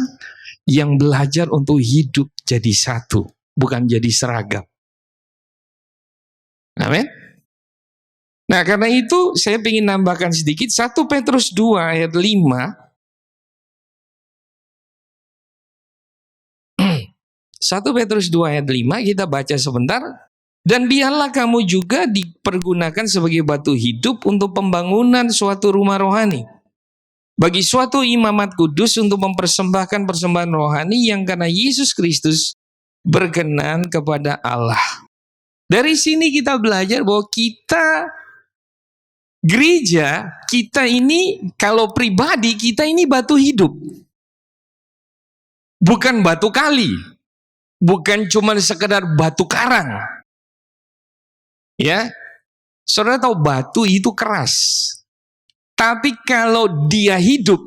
yang belajar untuk hidup jadi satu, bukan jadi seragam. Amin. Nah, karena itu saya ingin nambahkan sedikit 1 Petrus 2 ayat 5. 1 Petrus 2 ayat 5 kita baca sebentar. Dan biarlah kamu juga dipergunakan sebagai batu hidup untuk pembangunan suatu rumah rohani. bagi suatu imamat kudus untuk mempersembahkan persembahan rohani yang karena Yesus Kristus berkenan kepada Allah. Dari sini kita belajar bahwa kita gereja, kita ini kalau pribadi kita ini batu hidup. Bukan batu kali. Bukan cuma sekedar batu karang. Ya. Saudara tahu batu itu keras. Tapi kalau dia hidup,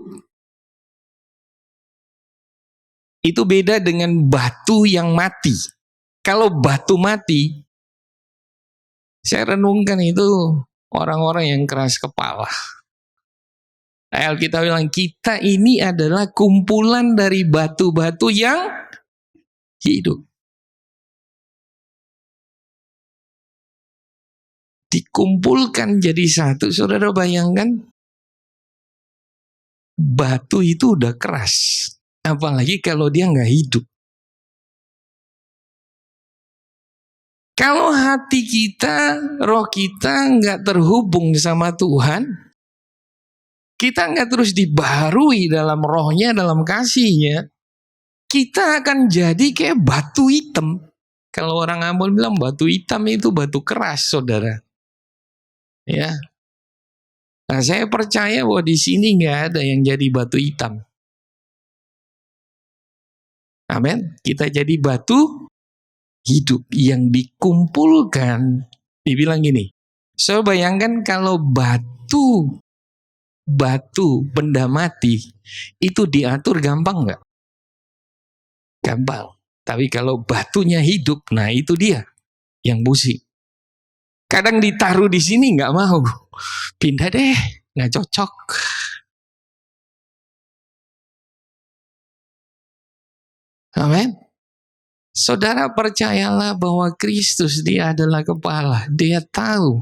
itu beda dengan batu yang mati. Kalau batu mati, saya renungkan itu orang-orang yang keras kepala. Alkitab bilang kita ini adalah kumpulan dari batu-batu yang hidup. Dikumpulkan jadi satu, saudara bayangkan. Batu itu udah keras, apalagi kalau dia nggak hidup. Kalau hati kita, roh kita nggak terhubung sama Tuhan, kita nggak terus dibaharui dalam rohnya, dalam kasihnya, kita akan jadi kayak batu hitam. Kalau orang Ambon bilang batu hitam itu batu keras, saudara. Ya. Nah, saya percaya bahwa di sini nggak ada yang jadi batu hitam. Amin. Kita jadi batu hidup yang dikumpulkan. Dibilang gini, so bayangkan kalau batu benda mati itu diatur gampang nggak? Gampang. Tapi kalau batunya hidup, nah itu dia yang pusing. Kadang ditaruh di sini nggak mau, pindah deh, nggak cocok. Amin. Saudara percayalah bahwa Kristus dia adalah kepala. Dia tahu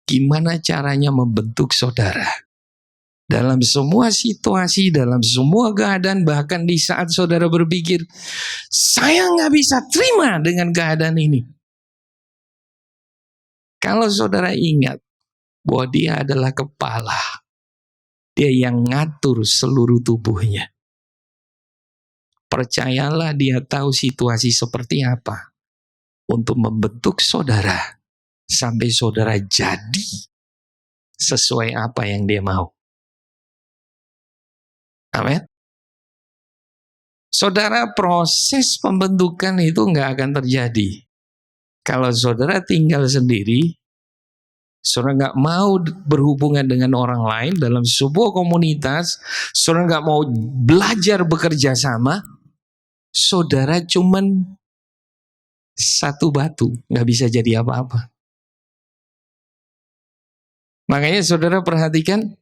gimana caranya membentuk saudara. Dalam semua situasi, dalam semua keadaan, bahkan di saat saudara berpikir, saya nggak bisa terima dengan keadaan ini. Kalau saudara ingat bahwa dia adalah kepala, dia yang ngatur seluruh tubuhnya. Percayalah dia tahu situasi seperti apa untuk membentuk saudara sampai saudara jadi sesuai apa yang dia mau. Amin. Saudara, proses pembentukan itu nggak akan terjadi kalau saudara tinggal sendiri, saudara nggak mau berhubungan dengan orang lain dalam sebuah komunitas, saudara nggak mau belajar bekerja sama, saudara cuman satu batu, nggak bisa jadi apa-apa. Makanya saudara perhatikan,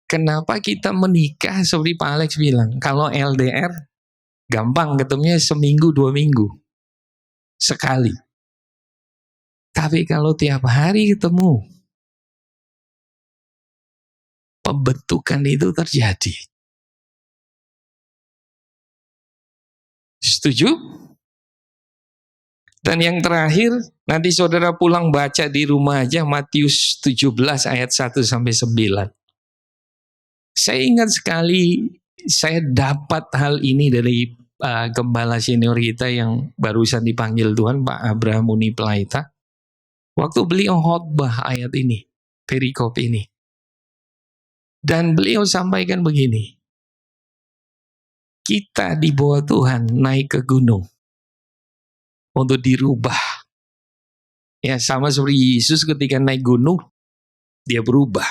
kenapa kita menikah seperti Pak Alex bilang, kalau LDR gampang ketemunya seminggu 2 minggu sekali. Tapi kalau tiap hari ketemu, pembentukan itu terjadi. Setuju? Dan yang terakhir, nanti saudara pulang baca di rumah aja Matius 17 ayat 1 sampai 9. Saya ingat sekali saya dapat hal ini dari gembala senior kita yang barusan dipanggil Tuhan, Pak Abraham Muni Pelaita. Waktu beliau khotbah ayat ini, perikop ini. Dan beliau sampaikan begini, kita di bawah Tuhan naik ke gunung untuk dirubah. Ya, sama seperti Yesus ketika naik gunung, dia berubah.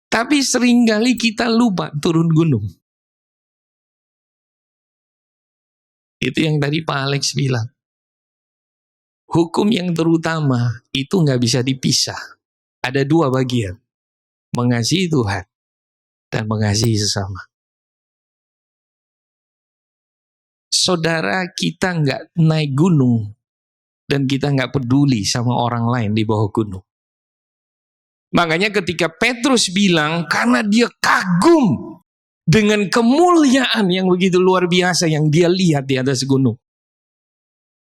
Tapi seringkali kita lupa turun gunung. Itu yang tadi Pak Alex bilang. Hukum yang terutama itu nggak bisa dipisah. Ada 2 bagian. Mengasihi Tuhan dan mengasihi sesama. Saudara, kita nggak naik gunung dan kita nggak peduli sama orang lain di bawah gunung. Makanya ketika Petrus bilang, karena dia kagum dengan kemuliaan yang begitu luar biasa yang dia lihat di atas gunung.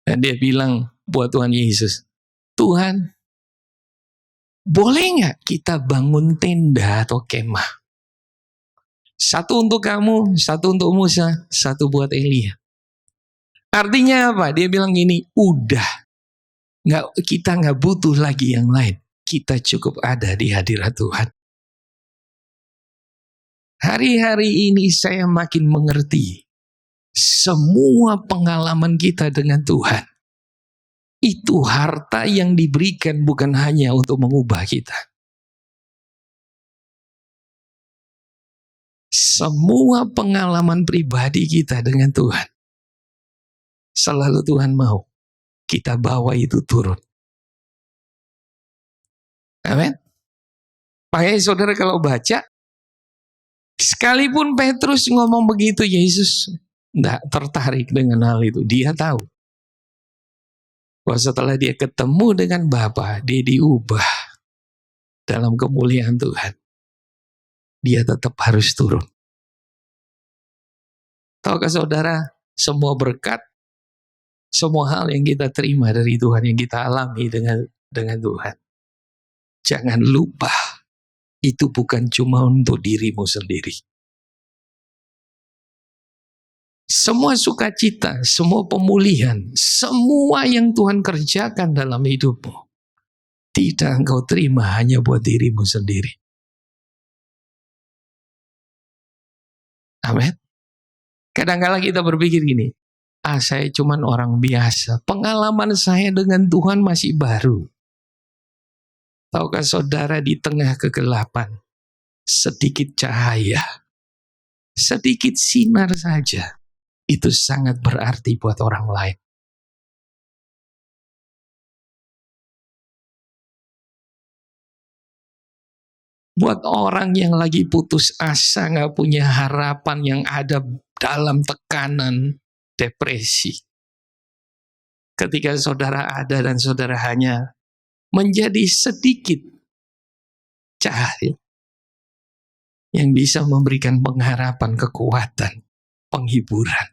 Dan dia bilang buat Tuhan Yesus, Tuhan, Boleh nggak kita bangun tenda atau kemah? Satu untuk kamu, satu untuk Musa, satu buat Elia. Artinya apa? Dia bilang gini, udah. Kita nggak butuh lagi yang lain. Kita cukup ada di hadirat Tuhan. Hari-hari ini saya makin mengerti. Semua pengalaman kita dengan Tuhan itu harta yang diberikan bukan hanya untuk mengubah kita. Semua pengalaman pribadi kita dengan Tuhan, selalu Tuhan mau kita bawa itu turun. Amin. Makanya saudara kalau baca, sekalipun Petrus ngomong begitu, Yesus tidak tertarik dengan hal itu. Dia tahu bahwa setelah dia ketemu dengan Bapa, dia diubah dalam kemuliaan Tuhan. Dia tetap harus turun. Tahukah saudara, semua berkat, semua hal yang kita terima dari Tuhan, yang kita alami dengan Tuhan, jangan lupa, itu bukan cuma untuk dirimu sendiri. Semua sukacita, semua pemulihan, semua yang Tuhan kerjakan dalam hidupmu, tidak engkau terima hanya buat dirimu sendiri. Amin. Kadang-kadang kita berpikir gini, saya cuman orang biasa, pengalaman saya dengan Tuhan masih baru. Tahukah saudara, di tengah kegelapan, sedikit cahaya, sedikit sinar saja, itu sangat berarti buat orang lain. Buat orang yang lagi putus asa, gak punya harapan, yang ada dalam tekanan, depresi. Ketika saudara ada dan saudara hanya menjadi sedikit cahaya yang bisa memberikan pengharapan, kekuatan, penghiburan,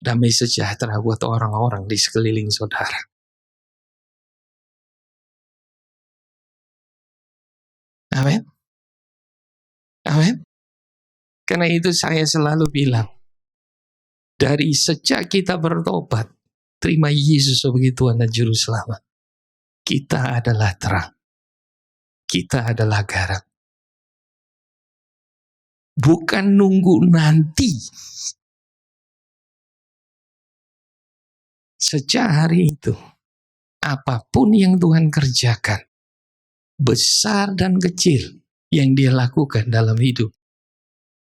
damai sejahtera buat orang-orang di sekeliling saudara. Amin. Amin. Karena itu saya selalu bilang, dari sejak kita bertobat, terima Yesus sebagai Tuhan dan Juru Selamat, kita adalah terang. Kita adalah garam. Bukan nunggu nanti. Sejak hari itu, apapun yang Tuhan kerjakan, besar dan kecil yang dia lakukan dalam hidup,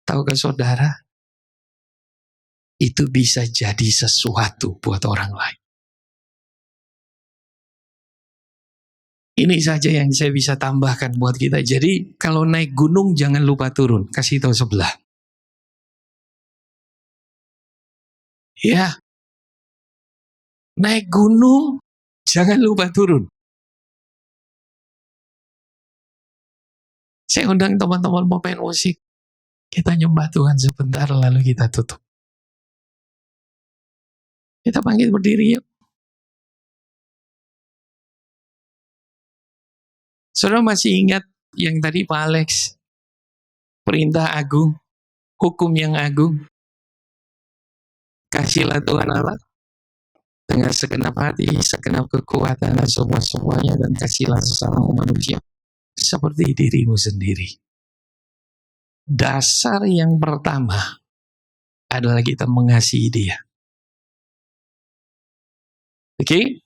tahukah saudara, itu bisa jadi sesuatu buat orang lain. Ini saja yang saya bisa tambahkan buat kita. Jadi kalau naik gunung jangan lupa turun. Kasih tahu sebelah. Ya. Naik gunung jangan lupa turun. Saya undang teman-teman pemain musik. Kita nyembah Tuhan sebentar lalu kita tutup. Kita panggil berdiri yuk. Saudara masih ingat yang tadi Pak Alex, perintah agung, hukum yang agung. Kasihlah Tuhan Allah dengan segenap hati, segenap kekuatan dan semua-semuanya, dan kasihlah sesama manusia seperti dirimu sendiri. Dasar yang pertama adalah kita mengasihi dia. Oke?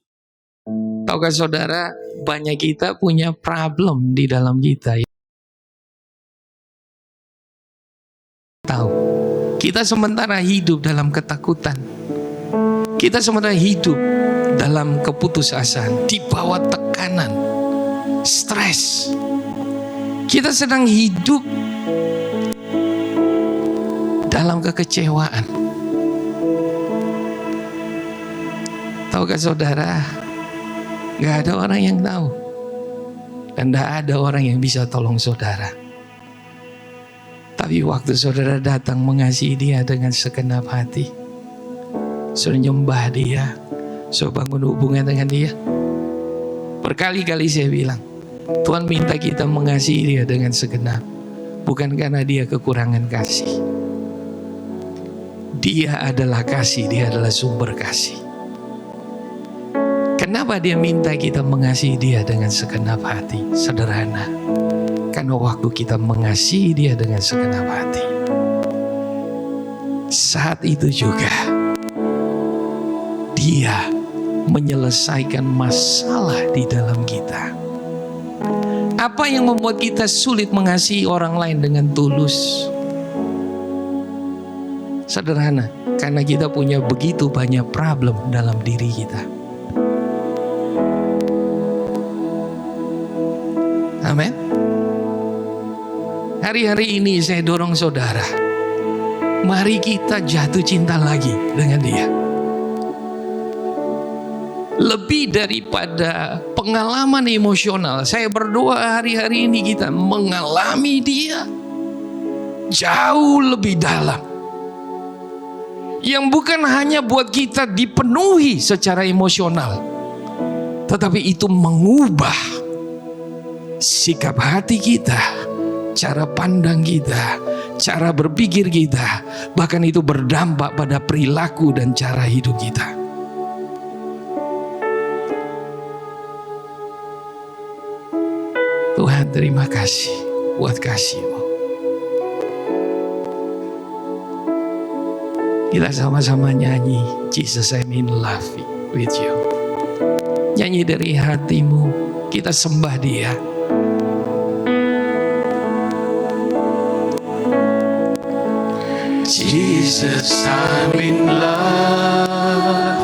Tahukah saudara, banyak kita punya problem di dalam kita. Tahu, kita sementara hidup dalam ketakutan. Kita sementara hidup dalam keputusasaan, di bawah tekanan, stres. Kita sedang hidup dalam kekecewaan. Tahukah saudara, gak ada orang yang tahu, dan gak ada orang yang bisa tolong saudara. Tapi waktu saudara datang mengasihi dia dengan segenap hati, sudah nyembah dia, sudah bangun hubungan dengan dia. Berkali-kali saya bilang, Tuhan minta kita mengasihi dia dengan segenap, bukan karena dia kekurangan kasih. Dia adalah kasih, dia adalah sumber kasih. Kenapa dia minta kita mengasihi dia dengan segenap hati? Sederhana, karena waktu kita mengasihi dia dengan segenap hati, saat itu juga dia menyelesaikan masalah di dalam kita. Apa yang membuat kita sulit mengasihi orang lain dengan tulus? Sederhana, karena kita punya begitu banyak problem dalam diri kita. Amin. Hari-hari ini saya dorong saudara, mari kita jatuh cinta lagi dengan dia. Lebih daripada pengalaman emosional, saya berdoa hari-hari ini kita mengalami dia jauh lebih dalam, yang bukan hanya buat kita dipenuhi secara emosional, tetapi itu mengubah sikap hati kita, cara pandang kita, cara berpikir kita, bahkan itu berdampak pada perilaku dan cara hidup kita. Tuhan, terima kasih buat kasih-Mu. Kita sama-sama nyanyi Jesus I'm in love with you. Nyanyi dari hatimu, kita sembah dia. Jesus, I'm in love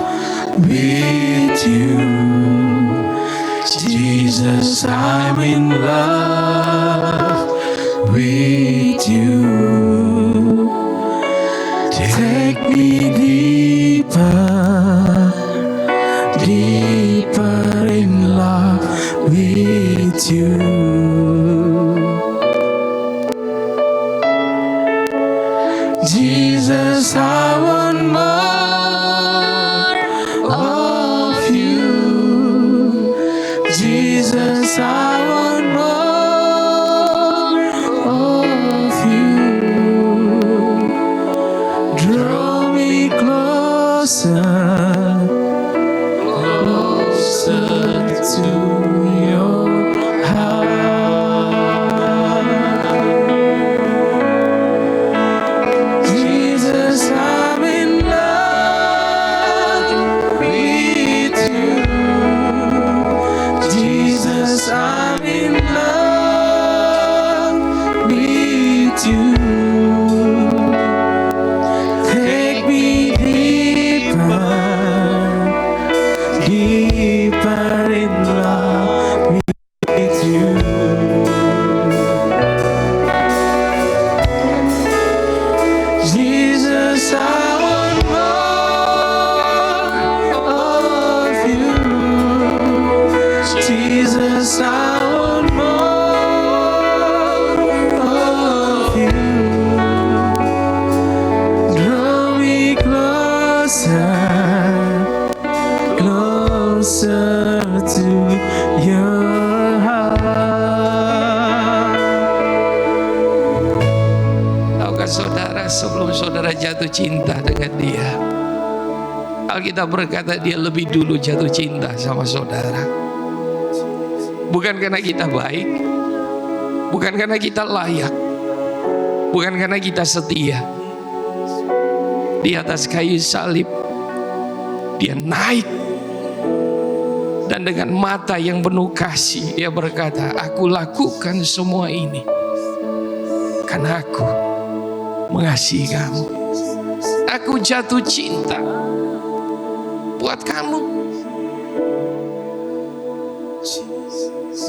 with you. Jesus, I'm in love with you. Take me deeper, deeper in love with you. Jesus, I want more of you. Jesus, I want more of you. Draw me closer, closer to your heart. Jesus, I'm in love with you. Jesus, I'm in love with you. Take me deeper, deeper in love with you. Jesus, I want more of you. Jesus, I want more of you. Draw me closer, closer to your heart. Tahukah saudara, sebelum saudara jatuh cinta dengan dia, Alkitab berkata dia lebih dulu jatuh cinta sama saudara. Bukan karena kita baik, bukan karena kita layak, bukan karena kita setia. Di atas kayu salib dia naik, dan dengan mata yang penuh kasih dia berkata, aku lakukan semua ini karena aku mengasihi kamu. Aku jatuh cinta buat kamu.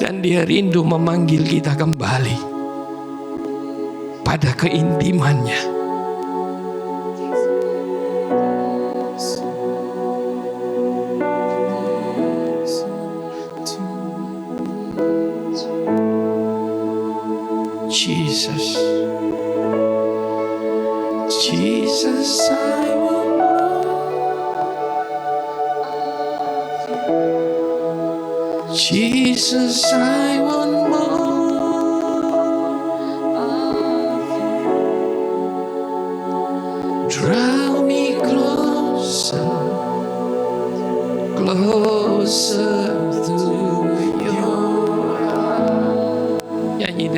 Dan dia rindu memanggil kita kembali pada keintimannya. Jesus, Jesus, I will love you. Jesus, I will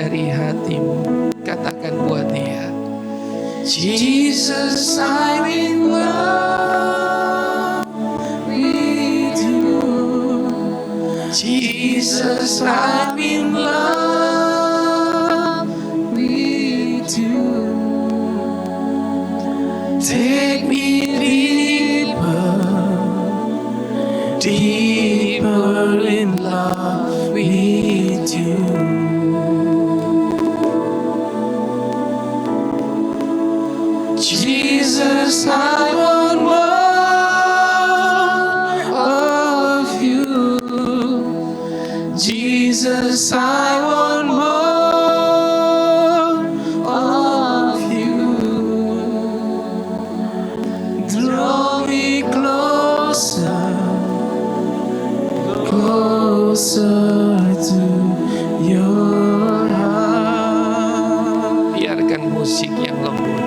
dari hatimu. Katakan buat dia, Jesus, I'm in love with you. Jesus, I'm in love with you. Take me deeper in love with you. Jesus, I want more of you. Jesus, I want more of you. Draw me closer, closer to your heart. Biarkan musik yang lembut,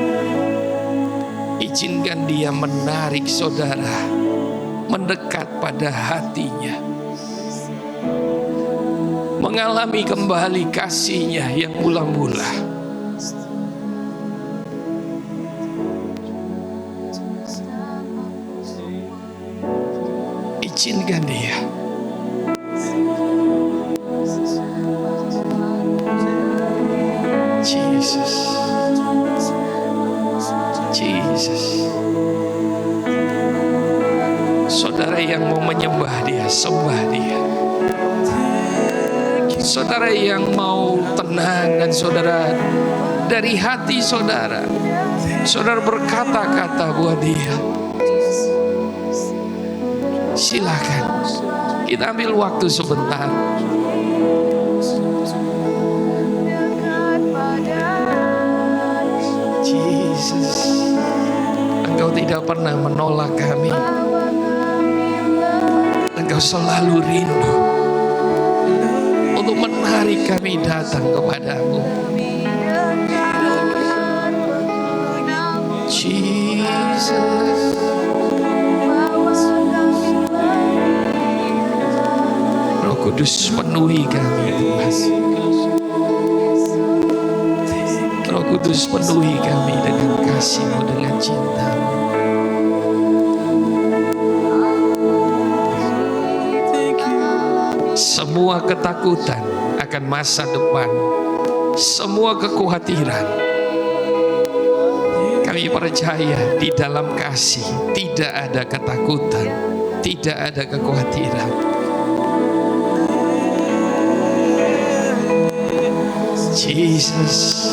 izinkan dia menarik saudara mendekat pada hatinya, mengalami kembali kasihnya yang mula-mula. Izinkan dia. Jesus, Jesus. Saudara yang mau menyembah dia, sembah dia. Saudara yang mau tenang dan saudara dari hati saudara berkata-kata buat dia. Silakan kita ambil waktu sebentar. Jesus, Engkau tidak pernah menolak kami. Engkau selalu rindu untuk menarik kami datang kepadamu. Jesus, Roh Kudus penuhi kami Tuhan. Roh Kudus penuhi kami dengan kasih-Mu, dengan cinta-Mu. Semua ketakutan akan masa depan, semua kekhawatiran, kami percaya di dalam kasih tidak ada ketakutan, tidak ada kekhawatiran. Jesus,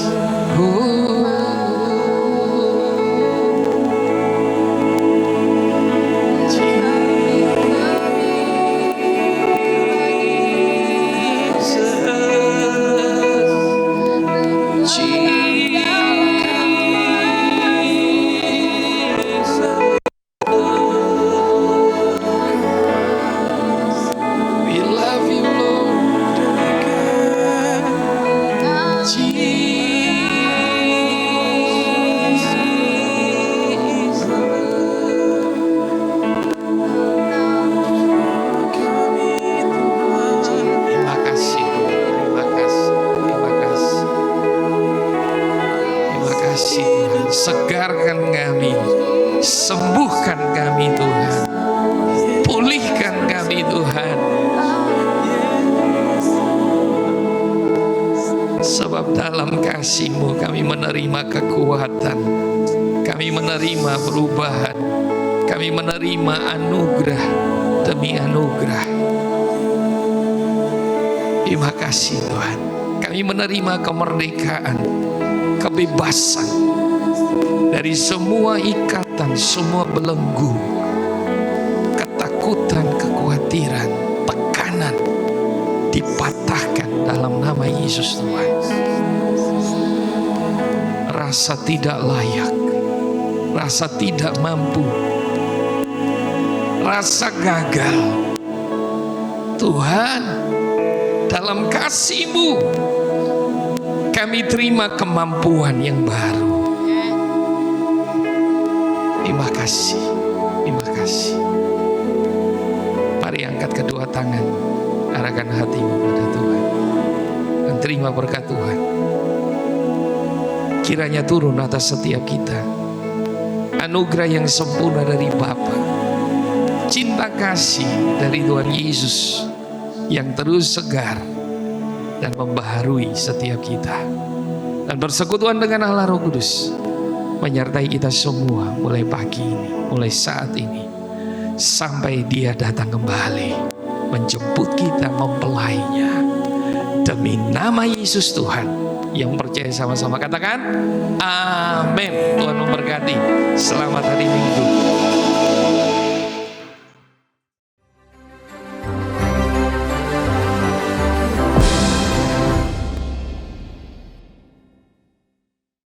segarkan kami, sembuhkan kami Tuhan, pulihkan kami Tuhan. Sebab dalam kasih-Mu kami menerima kekuatan, kami menerima perubahan, kami menerima anugerah demi anugerah. Terima kasih Tuhan, kami menerima kemerdekaan, kebebasan dari semua ikatan, semua belenggu, ketakutan, kekhawatiran, tekanan dipatahkan dalam nama Yesus Tuhan. Rasa tidak layak, rasa tidak mampu, rasa gagal, Tuhan, dalam kasih-Mu kami terima kemampuan yang baru. Terima kasih, terima kasih. Mari angkat kedua tangan, arahkan hatimu pada Tuhan dan terima terima berkat Tuhan. Kiranya turun atas setiap kita anugerah yang sempurna dari Bapa, cinta kasih dari Tuhan Yesus yang terus segar dan membaharui setiap kita, dan persekutuan dengan Allah Roh Kudus menyertai kita semua mulai pagi ini, mulai saat ini, sampai Dia datang kembali menjemput kita, mempelainya. Demi nama Yesus Tuhan, yang percaya sama-sama katakan amin. Tuhan memberkati. Selamat hari Minggu.